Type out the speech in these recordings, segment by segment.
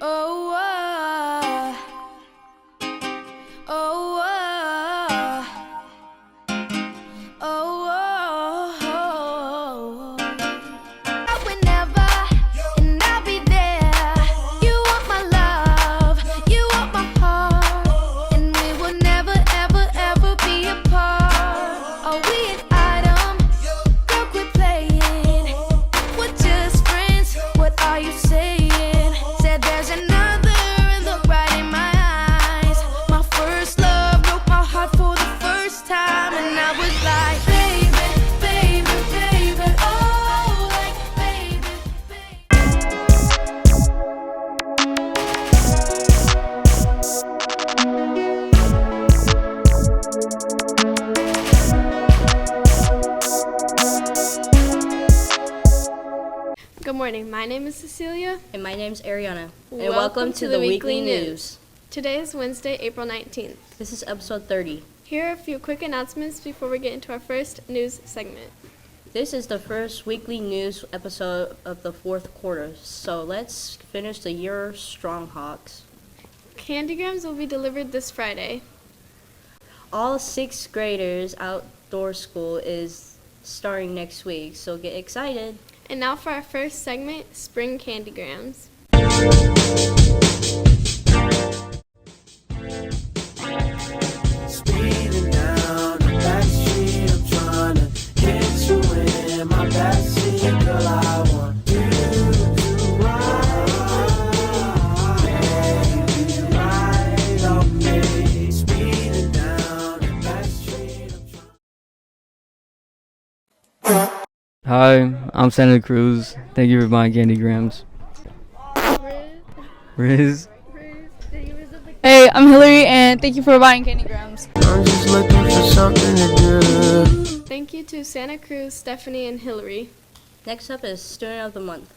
Oh, oh, oh, oh, oh, whenever, and I'll be there. You want my love, you want my heart, and we will never, ever, ever be apart. Are we an item? Girl, quit playing. We're just friends. What are you saying? Said there's another, look right in my eyes. My first love broke my heart for the first time, and I was like, baby, baby, baby, oh, like, baby, Good morning, my name is Cecilia. And my name's Ariana. And Welcome to the Weekly News. Today is Wednesday, April 19th. This is episode 30. Here are a few quick announcements before we get into our first news segment. This is the first weekly news episode of the fourth quarter, so let's finish the year strong, Hawks. Candygrams will be delivered this Friday. All sixth graders outdoor school is starting next week, so get excited. And now for our first segment, Spring Candygrams. Speeding down the back street, I'm trying to get you in my backseat, girl. I want you to ride, baby, ride on me. Speeding down the back street, I'm trying. Hi, I'm Santa Cruz. Thank you for buying Candygrams. Riz. Hey, I'm Hillary, and thank you for buying Candygrams. I'm just looking for something to do. Thank you to Santa Cruz, Stephanie, and Hillary. Next up is Student of the Month.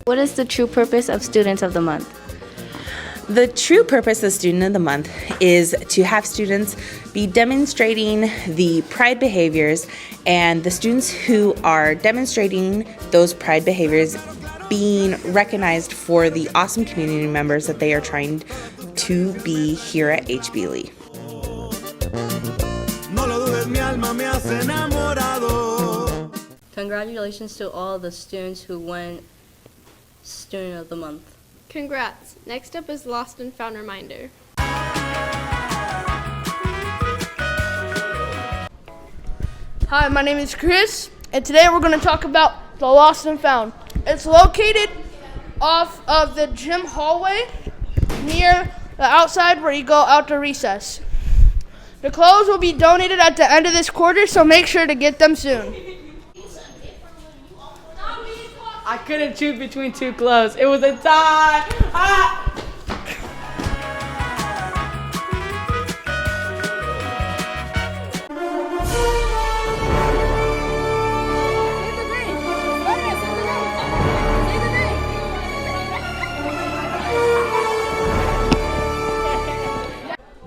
What is the true purpose of Students of the Month? The true purpose of Student of the Month is to have students be demonstrating the pride behaviors, and the students who are demonstrating those pride behaviors being recognized for the awesome community members that they are trying to be here at HB Congratulations to all the students who won Student of the Month. Congrats. Next up is Lost and Found Reminder. Hi, my name is Chris, and today we're going to talk about the Lost and Found. It's located off of the gym hallway near the outside where you go out to recess. The clothes will be donated at the end of this quarter, so make sure to get them soon. I couldn't choose between two clothes. It was a tie. Ah!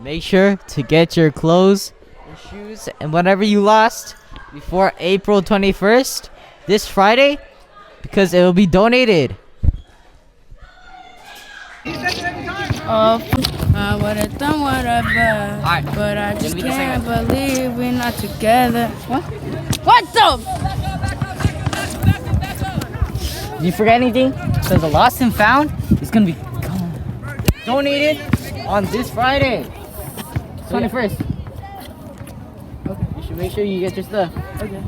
Make sure to get your clothes and shoes and whatever you lost before April 21st. this Friday because it will be donated. I would have done whatever, but I just can't believe we're not together. What the? Did you forget anything? Because the lost and found is going to be donated on this Friday, 21st. Okay. You should make sure you get your stuff. Okay.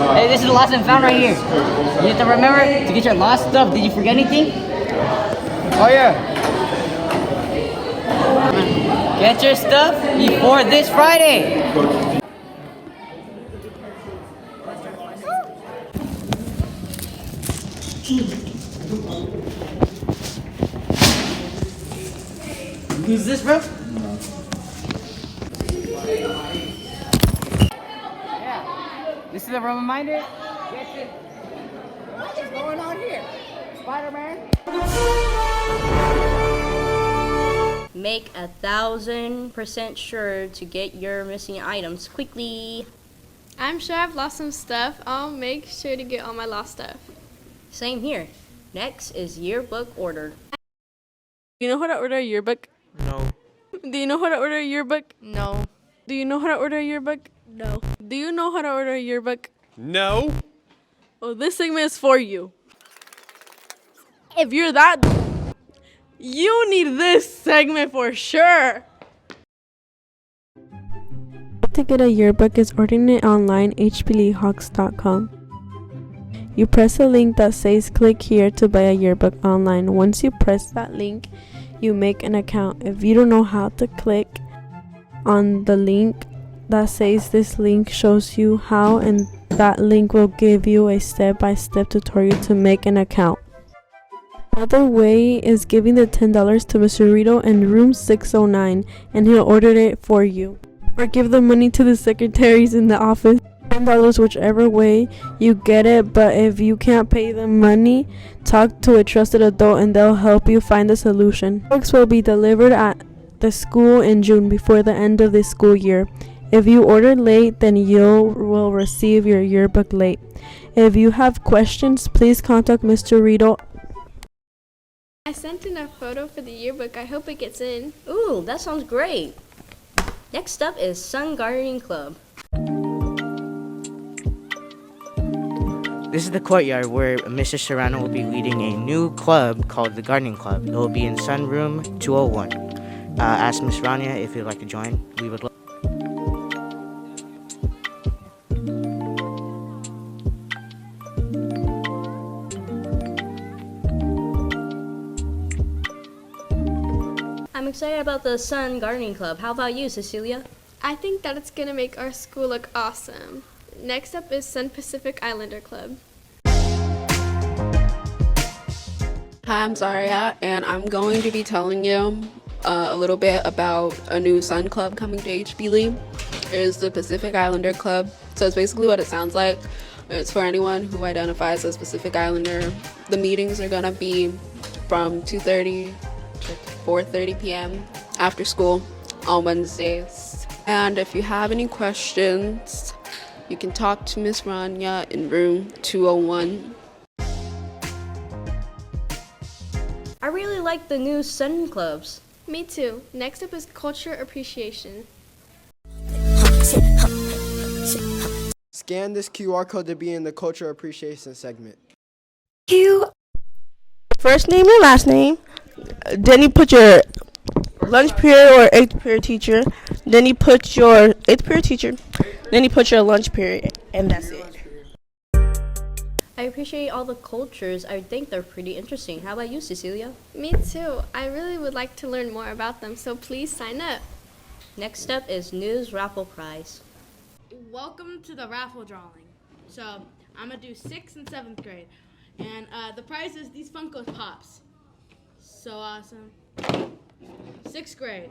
Hey, this is the lost and found right here. You have to remember to get your lost stuff. Did you forget anything? Oh yeah. Get your stuff before this Friday. Who's this, bro? Yeah. This is a reminder. What is going on here? Spider-Man? Make 1,000% sure to get your missing items quickly. I'm sure I've lost some stuff. I'll make sure to get all my lost stuff. Same here. Next is yearbook order. Do you know how to order a yearbook? No. Do you know how to order a yearbook? No. Do you know how to order a yearbook? No. Do you know how to order a yearbook? No. Well, this segment is for you. If you're that, you need this segment for sure. To get a yearbook is ordering it online, hbleehawks.com. You press a link that says click here to buy a yearbook online. Once you press that link, you make an account. If you don't know how to click on the link that says this link shows you how, and that link will give you a step-by-step tutorial to make an account. Another way is giving the $10 to Mr. Rito in room 609 and he'll order it for you. Or give the money to the secretaries in the office. $10 whichever way you get it, but if you can't pay the money, talk to a trusted adult and they'll help you find a solution. Books will be delivered at the school in June before the end of the school year. If you order late, then you will receive your yearbook late. If you have questions, please contact Mr. Rito. I sent in a photo for the yearbook. I hope it gets in. Ooh, that sounds great. Next up is Sun Gardening Club. This is the courtyard where Mrs. Serrano will be leading a new club called the Gardening Club. It will be in Sunroom 201. Ask Miss Rania if you'd like to join. We would love. I'm excited about the Sun Gardening Club. How about you, Cecilia? I think that it's going to make our school look awesome. Next up is Sun Pacific Islander Club. Hi, I'm Zaria, and I'm going to be telling you a little bit about a new Sun Club coming to HBLEE. It's the Pacific Islander Club. So it's basically what it sounds like. It's for anyone who identifies as Pacific Islander. The meetings are going to be from 2:30 to 4:30 p.m. after school on Wednesdays. And if you have any questions, you can talk to Miss Rania in room 201. I really like the new Sun Clubs. Me too. Next up is Culture Appreciation. Scan this QR code to be in the Culture Appreciation segment. First name and last name. Then you put your lunch period or 8th period teacher. Then you put your 8th period teacher. Then you put your lunch period. And that's it. I appreciate all the cultures. I think they're pretty interesting. How about you, Cecilia? Me too. I really would like to learn more about them, so please sign up. Next up is News Raffle Prize. Welcome to the raffle drawing. So I'm gonna do 6th and 7th grade, and the prize is these Funko Pops. So awesome. 6th grade.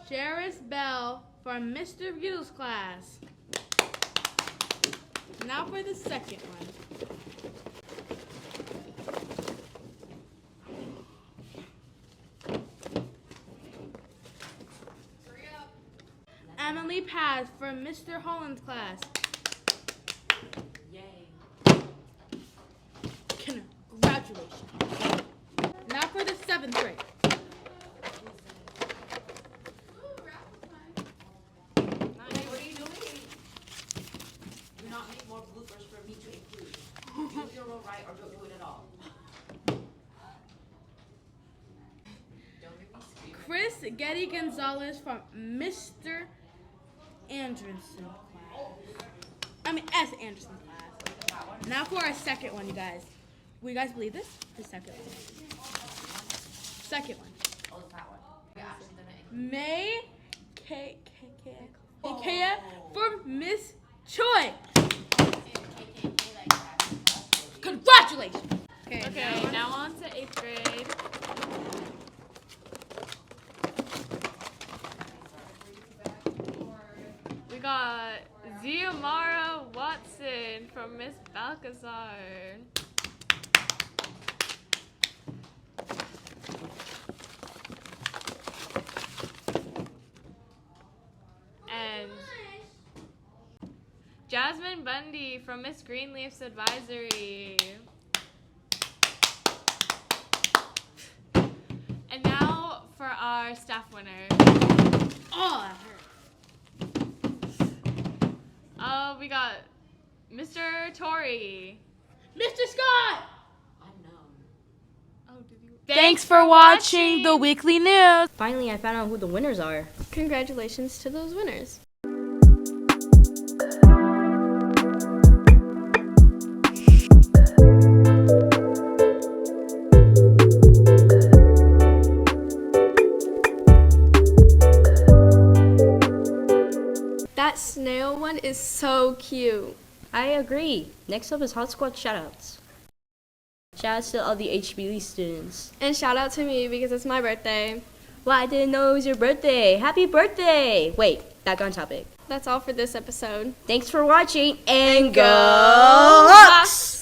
Jairus Bell from Mr. Riddle's class. Now for the second one. lily pads from Mr. Holland's class. Yay. Congratulations. Now for the 7th grade. What are you doing? Do not make more bloopers for me to include. Do your role right or don't do it at all. Chris Getty Gonzalez from Mr. Anderson class. S. Anderson class. Now for our second one, you guys. Will you guys believe this? The second one. Second one. Oh, it's that one. May K from Miss Choi. Congratulations. Okay, now on to 8th grade. We got Ziamara Watson from Miss Balcazar. And Jasmine Bundy from Miss Greenleaf's Advisory. And now for our staff winner. Oh, that hurt. We got Mr. Torrey. Mr. Scott! Thanks for watching the weekly news. Finally, I found out who the winners are. Congratulations to those winners. That snail one is so cute. I agree. Next up is Hot Squad shoutouts. Shoutouts to all the HBLE students. And shout out to me because it's my birthday. Well, I didn't know it was your birthday. Happy birthday! Wait, back on topic. That's all for this episode. Thanks for watching and go Hawks!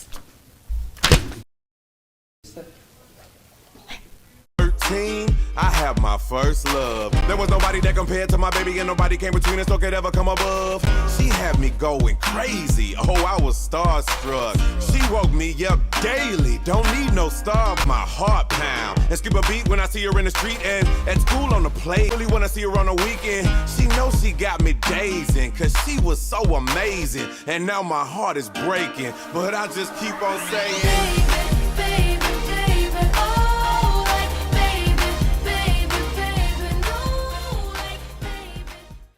13, I have my first love. There was nobody that compared to my baby, and nobody came between us or could ever come above. She had me going crazy. Oh, I was starstruck. She woke me up daily. Don't need no star, my heart pound. And skip a beat when I see her in the street and at school on the play. Really wanna see her on the weekend. She knows she got me dazing, cause she was so amazing. And now my heart is breaking, but I just keep on saying.